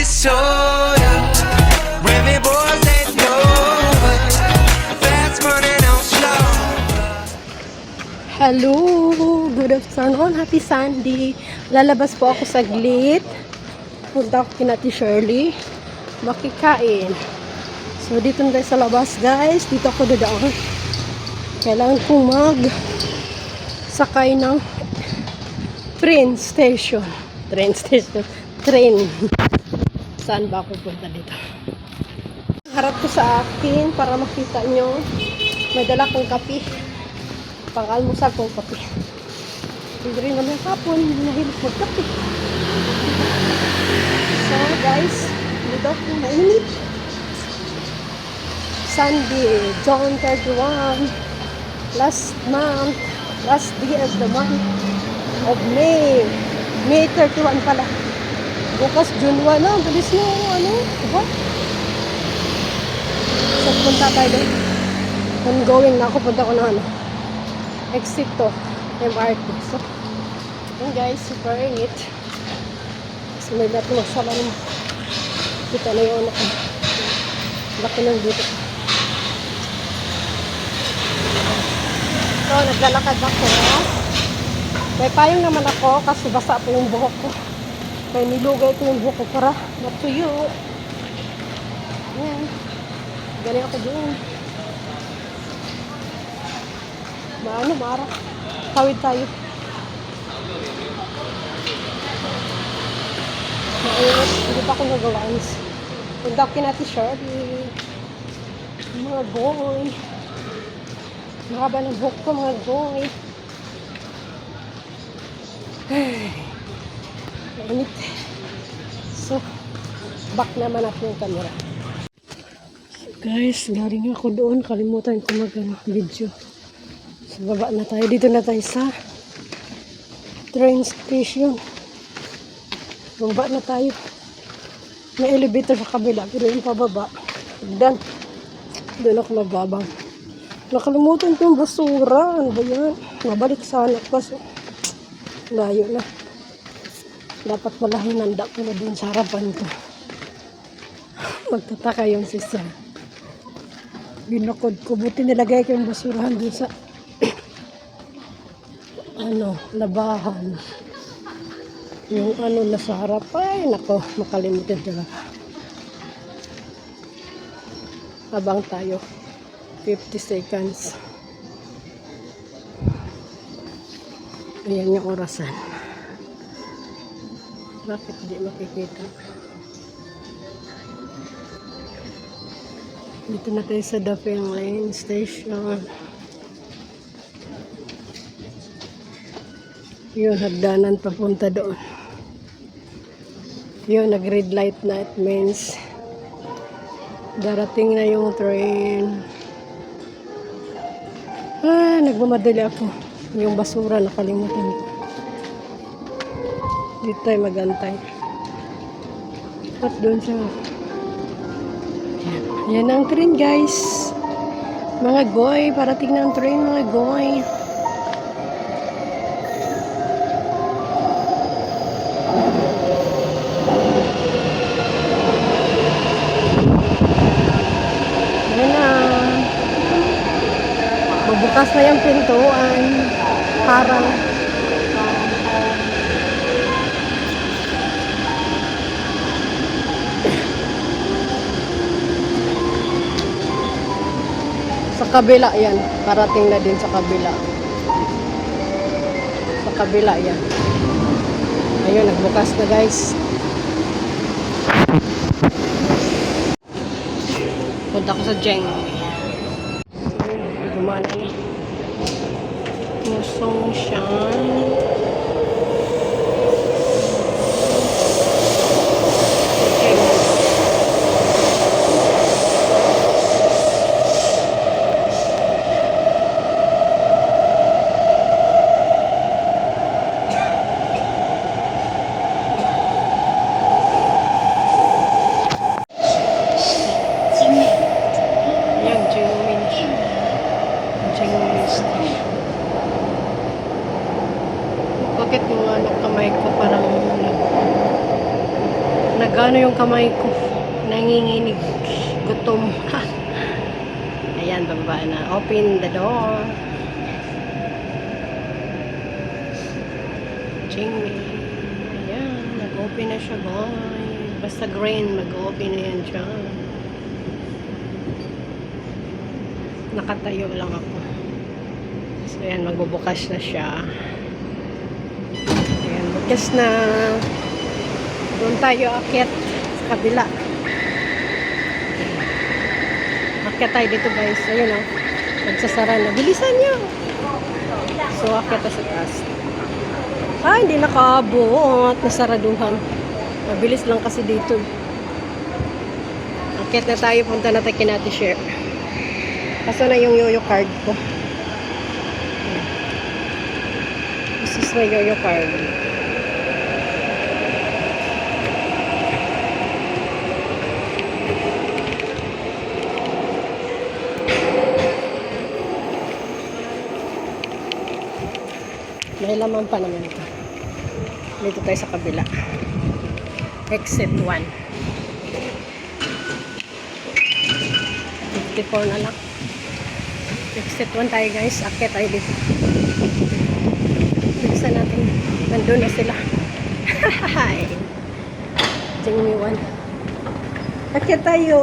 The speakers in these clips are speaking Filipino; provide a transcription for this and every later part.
soda. Women, boys, and over. Fast running on slow. Hello! Good afternoon. Happy Sunday. Lalabas po ako saglit. Punta ako kina Ate Shirley. Makikain. So, dito na tayo sa labas, guys. Dito ako dadaan. Kailangan kong sakay ng train station. Train. Saan ba ako punta dito? Harap ko sa akin para makita nyo. May dala kong kape. Pang-almusal kong kape. Hindi rin naman kapon. Nahilig magkape. So guys, dito ako mainit. Sunday, June 31. Last day of the month of May. May 31 pala. Bukas June 1 na. Bilis na diba? So punta tayo doon. Ongoing na ako. Punta ko na exit to MRT. So yun guys, super init. So may lahat ng sala naman. Kita na yung laki ng dito. So naglalakad ako. May payong naman ako kasi basa po yung buhok ko. May nilugay ko yung buhok ko para matuyo. Ayan. Galing ako doon. Mara. Tawid tayo. Mainit. Hindi pa ako nagawaans. Punta ko kina Ate Shirley. Mga boy. Mahaba ng buhok ko, mga boy. Mainit. So, back naman ako yung camera. So guys, galing ako doon. Kalimutan ko mag-video. So, baba na tayo. Dito na tayo sa train station. Baba na tayo. May elevator sa kabila. Pero yung pababa. Doon ako magbabang. Nakalimutan ko yung basura. Ano ba yan? Mabalik sana ko. So, layo na. Dapat pala hinanda ko na dun sa harapan ko. Magtataka yung sisa. Binukod ko. Buti nilagay ko yung basurahan dun sa labahan. Yung nasa harap. Ay, nako. Makalimutan talaga. Habang tayo. 50 seconds. Ayan yung orasan. Bakit di makikita? Dito na tayo sa Dapeng Lane Station. Yun, hagdanan papunta doon. Yun, nag-red light na. It means darating na yung train. Nagmamadali ako. Yung basura, nakalimutan ko. Dito tayo magantay. At doon siya. Yan ang train, guys. Mga goy, parating na ang train, mga goy. Yan na. Bubukas na yung pintuan. Parang sa kabila yan. Parating na din sa kabila. Sa kabila yan. Ayun, nagbukas na guys. Punta ko sa Jeng. Gumana na. Musong siyang. kamay ko. Nanginginig. Gutom. Ayan, bababa na. Open the door. Jimmy. Ayan, nag-open na siya, guys. Basta green, mag-open na yan siya. Nakatayo lang ako. So, ayan, magbubukas na siya. Ayan, bukas na. Doon tayo akyat sa kabila. Akyat tayo dito, guys. Ayun, oh. Nagsasara na. Bilisan niyo. So, akyat na sa taas. Ay, hindi nakaabot. Nasaraduhan. Mabilis lang kasi dito. Akyat na tayo. Punta na tayo kinati share. Kaso na yung yoyo card ko. This is my yoyo card. May laman pa naman ito. Dito tayo sa kabila. Exit 1. 54 na lang. Exit 1 tayo, guys. Akit tayo dito. Bilisan natin. Nandun na sila. Jingmi 1. Akit tayo.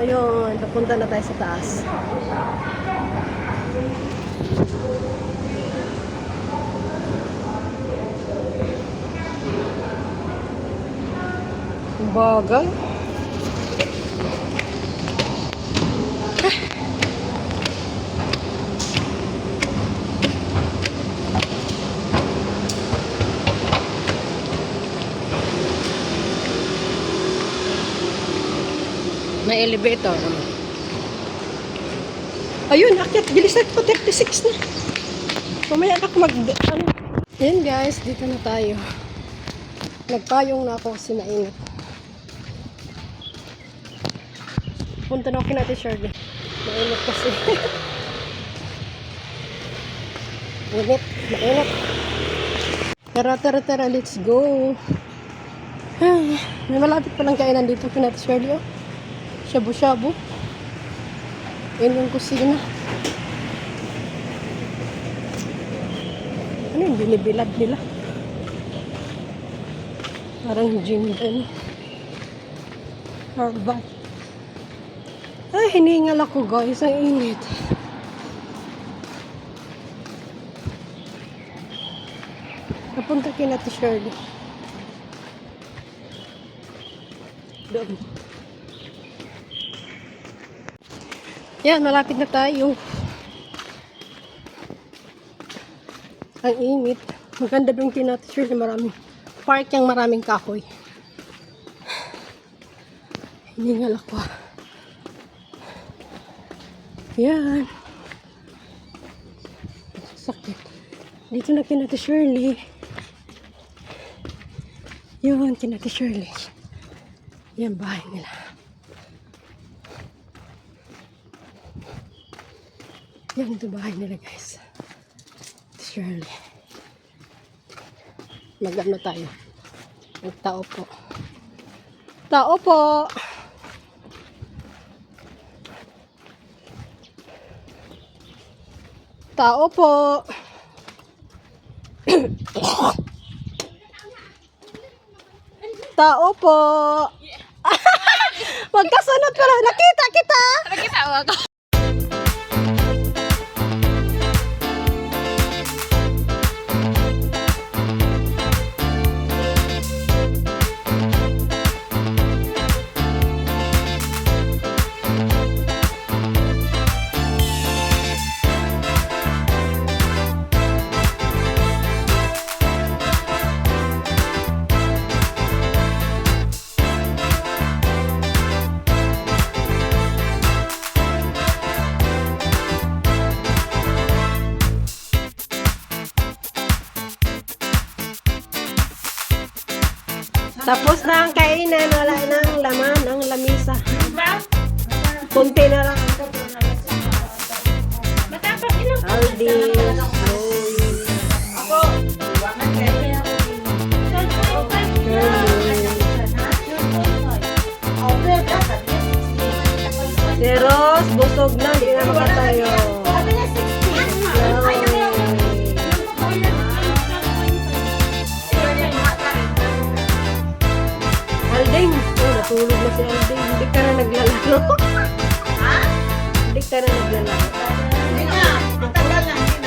Ayun. Papunta na tayo sa taas. Bagal. May elevator naman. Ayun, akyat. Bilisan ko. 36 na. Mamaya na ako ano. Yan, guys. Dito na tayo. Nagpayong na ako kasi naingat. Punta na ako natin, Shirley. Mainit kasi. Mainit. Tara, let's go. Ay, may malapit palang kainan dito, natin, Shirley. Oh. Shabu-shabu. Yan yung kusina. Ano yung binibilad nila? Parang gym din. Herbal. Ay, hiningal ako, guys. Ang init. Napunta kina to Shirley. Doon. Yan, malapit na tayo. Ang init. Maganda doon kina to Shirley. Maraming park yung maraming kahoy. Hiningal ako. Yan. Sakit. Dito na kina to Shirley. Yun, kina to Shirley. Yan, bahay nila. Yan, ito bahay nila, guys. Shirley. Mag-ano tayo. Magtao po. Tao po! Tao po! Tao po! Magkasunod pala. Nakita kita! Nakita ako. Tapos na ang kainan. Wala nang laman ng lamisa. Kunti na lang. Aldi. Si Ros, busog na, hindi na makatayo. Alding, oh, natulog na si Alding. Hindi ka na naglalaro. Hindi ka na naglalaro. Hindi na, matagal na.